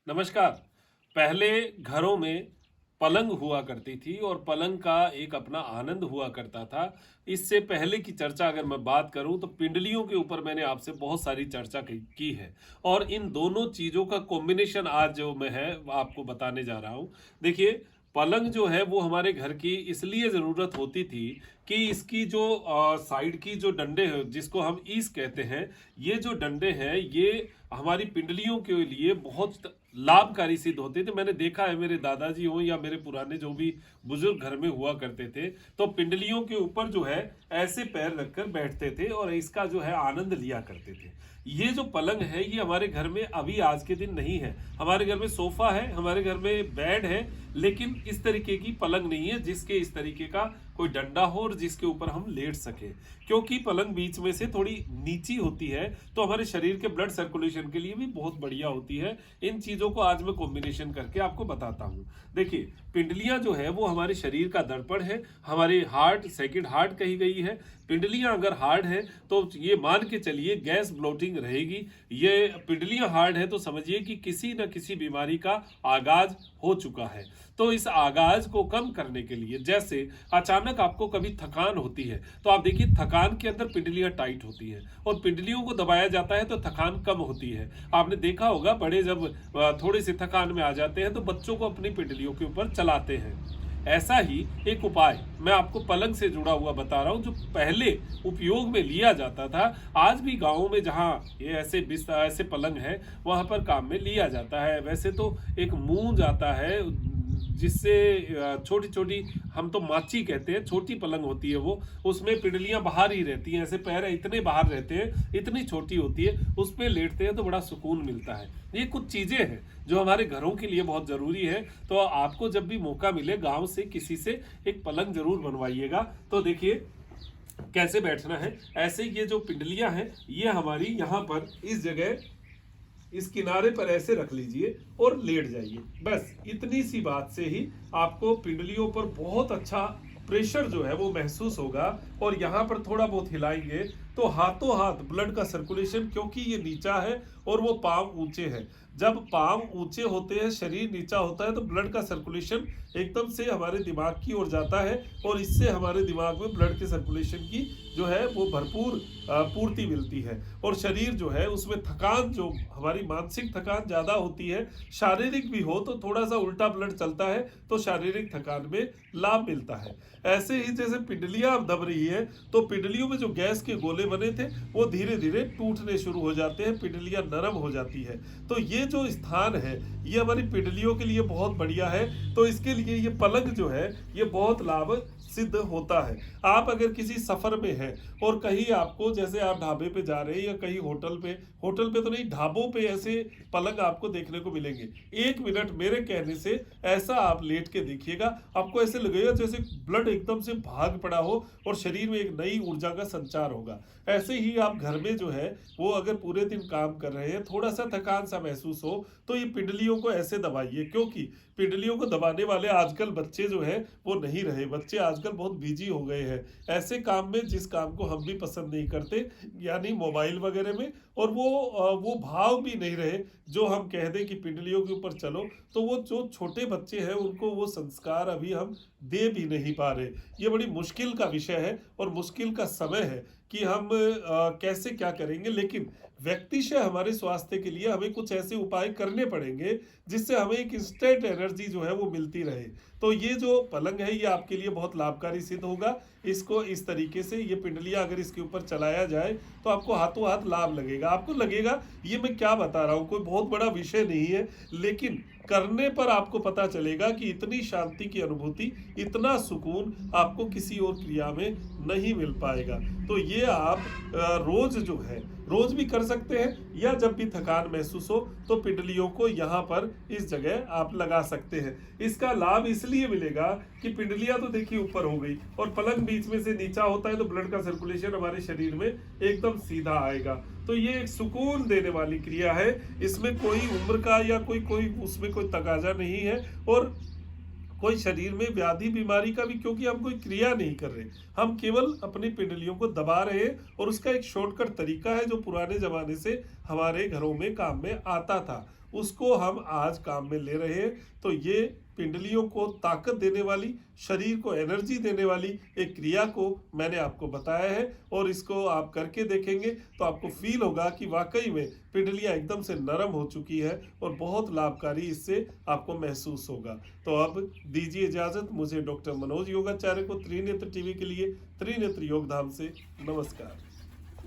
नमस्कार। पहले घरों में पलंग हुआ करती थी और पलंग का एक अपना आनंद हुआ करता था। इससे पहले की चर्चा अगर मैं बात करूं तो पिंडलियों के ऊपर मैंने आपसे बहुत सारी चर्चा की है और इन दोनों चीज़ों का कॉम्बिनेशन आज जो मैं है वो आपको बताने जा रहा हूं। देखिए, पलंग जो है वो हमारे घर की इसलिए ज़रूरत होती थी कि इसकी जो साइड की जो डंडे हैं जिसको हम ईस कहते हैं, ये जो डंडे हैं ये हमारी पिंडलियों के लिए बहुत लाभकारी सिद्ध होते थे। मैंने देखा है, मेरे दादाजी हो या मेरे पुराने जो भी बुजुर्ग घर में हुआ करते थे, तो पिंडलियों के ऊपर जो है ऐसे पैर रखकर बैठते थे और इसका जो है आनंद लिया करते थे। ये जो पलंग है ये हमारे घर में अभी आज के दिन नहीं है। हमारे घर में सोफा है, हमारे घर में बेड है, लेकिन इस तरीके की पलंग नहीं है जिसके इस तरीके का कोई डंडा हो और जिसके ऊपर हम लेट सके। क्योंकि पलंग बीच में से थोड़ी नीची होती है तो हमारे शरीर के ब्लड सर्कुलेशन के लिए भी बहुत बढ़िया होती है। इन चीज़ों को आज मैं कॉम्बिनेशन करके आपको बताता हूँ। देखिए, पिंडलियाँ जो है वो हमारे शरीर का दर्पण है, हमारे हार्ट सेकंड हार्ट कही गई है। पिंडलियाँ अगर हार्ड है तो ये मान के चलिए गैस ब्लोटिंग रहेगी। ये पिंडलियाँ हार्ड है तो समझिए कि किसी न किसी बीमारी का आगाज हो चुका है। तो इस आगाज को कम करने के लिए, जैसे अचानक आपको कभी थकान होती है तो आप देखिए थकान के अंदर पिंडलियां टाइट होती है और पिंडलियों को दबाया जाता है तो थकान कम होती है। आपने देखा होगा, बड़े जब थोड़ी सी थकान में आ जाते हैं तो बच्चों को अपनी पिंडलियों के ऊपर चलाते हैं। ऐसा ही एक उपाय मैं आपको पलंग से जुड़ा हुआ बता रहा हूं जो पहले उपयोग में लिया जाता था। आज भी गांवों में जहां ये ऐसे बिस्तर ऐसे पलंग है वहां पर काम में लिया जाता है। वैसे तो एक मूंज आता है जिससे छोटी छोटी, हम तो माची कहते हैं, छोटी पलंग होती है वो, उसमें पिंडलियां बाहर ही रहती हैं, ऐसे पैर इतने बाहर रहते हैं, इतनी छोटी होती है, उस पर लेटते हैं तो बड़ा सुकून मिलता है। ये कुछ चीज़ें हैं जो हमारे घरों के लिए बहुत ज़रूरी है। तो आपको जब भी मौका मिले गांव से किसी से एक पलंग जरूर बनवाइएगा। तो देखिए कैसे बैठना है। ऐसे ये जो पिंडलियां हैं ये हमारी यहाँ पर इस जगह इस किनारे पर ऐसे रख लीजिए और लेट जाइए। बस इतनी सी बात से ही आपको पिंडलियों पर बहुत अच्छा प्रेशर जो है वो महसूस होगा। और यहाँ पर थोड़ा बहुत हिलाएंगे तो हाथों हाथ ब्लड का सर्कुलेशन, क्योंकि ये नीचा है और वो पांव ऊंचे हैं, जब पांव ऊंचे होते हैं शरीर नीचा होता है तो ब्लड का सर्कुलेशन एकदम से हमारे दिमाग की ओर जाता है और इससे हमारे दिमाग में ब्लड के सर्कुलेशन की जो है वो भरपूर पूर्ति मिलती है। और शरीर जो है उसमें थकान, जो हमारी मानसिक थकान ज़्यादा होती है, शारीरिक भी हो तो थोड़ा सा उल्टा ब्लड चलता है तो शारीरिक थकान में लाभ मिलता है। ऐसे ही जैसे पिंडलियां अब दब रही है तो पिंडलियों में जो गैस के गोले बने थे वो धीरे धीरे टूटने शुरू हो जाते हैं, पिंडलियां नरम हो जाती है। तो ये जो स्थान है ये हमारी पिंडलियों के लिए बहुत बढ़िया है। तो इसके लिए ये पलंग जो है ये बहुत लाभ सिद्ध होता है। आप अगर किसी सफर में हैं और कहीं आपको, जैसे आप ढाबे पे जा रहे हैं या कहीं होटल पे तो नहीं, ढाबों पे ऐसे पलंग आपको देखने को मिलेंगे। 1 मिनट मेरे कहने से ऐसा आप लेट के देखिएगा, आपको ऐसे लगेगा जैसे ब्लड एकदम से भाग पड़ा हो और शरीर में एक नई ऊर्जा का संचार होगा। ऐसे ही आप घर में जो है वो अगर पूरे दिन काम कर रहे हैं, थोड़ा सा थकान सा महसूस हो तो ये पिंडलियों को ऐसे दबाइए। क्योंकि पिंडलियों को दबाने वाले आजकल बच्चे जो है वो नहीं रहे। बच्चे आजकल बहुत बिजी हो गए हैं ऐसे काम में जिस काम को हम भी पसंद नहीं करते, यानी मोबाइल वगैरह में। और वो भाव भी नहीं रहे जो हम कह दें कि पिंडलियों के ऊपर चलो, तो वो जो छोटे बच्चे हैं उनको वो संस्कार अभी हम दे भी नहीं पा रहे। ये बड़ी मुश्किल का विषय है और मुश्किल का समय है कि हम कैसे क्या करेंगे। लेकिन व्यक्तिशः हमारे स्वास्थ्य के लिए हमें कुछ ऐसे उपाय करने पड़ेंगे जिससे हमें एक इंस्टेंट एनर्जी जो है वो मिलती रहे। तो ये जो पलंग है ये आपके लिए बहुत लाभकारी सिद्ध होगा। इसको इस तरीके से, ये पिंडलियां अगर इसके ऊपर चलाया जाए तो आपको हाथों हाथ लाभ लगेगा। आपको लगेगा ये मैं क्या बता रहा हूँ, कोई बहुत बड़ा विषय नहीं है, लेकिन करने पर आपको पता चलेगा कि इतनी शांति की अनुभूति, इतना सुकून आपको किसी और क्रिया में नहीं मिल पाएगा। तो ये आप रोज जो है रोज भी कर सकते हैं, या जब भी थकान महसूस हो तो पिंडलियों को यहाँ पर इस जगह आप लगा सकते हैं। इसका लाभ इसलिए मिलेगा कि पिंडलियां तो देखिए ऊपर हो गई और पलंग बीच में से नीचा होता है तो ब्लड का सर्कुलेशन हमारे शरीर में एकदम सीधा आएगा। तो ये एक सुकून देने वाली क्रिया है, इसमें कोई उम्र का या कोई उसमें कोई तकाजा नहीं है और कोई शरीर में व्याधि बीमारी का भी, क्योंकि हम कोई क्रिया नहीं कर रहे, हम केवल अपनी पिंडलियों को दबा रहे हैं। और उसका एक शॉर्टकट तरीका है जो पुराने जमाने से हमारे घरों में काम में आता था उसको हम आज काम में ले रहे हैं। तो ये पिंडलियों को ताकत देने वाली, शरीर को एनर्जी देने वाली एक क्रिया को मैंने आपको बताया है, और इसको आप करके देखेंगे तो आपको फील होगा कि वाकई में पिंडलियाँ एकदम से नरम हो चुकी है और बहुत लाभकारी इससे आपको महसूस होगा। तो अब दीजिए इजाज़त मुझे डॉक्टर मनोज योगाचार्य को त्रिनेत्र टीवी के लिए त्रिनेत्र योगधाम से नमस्कार।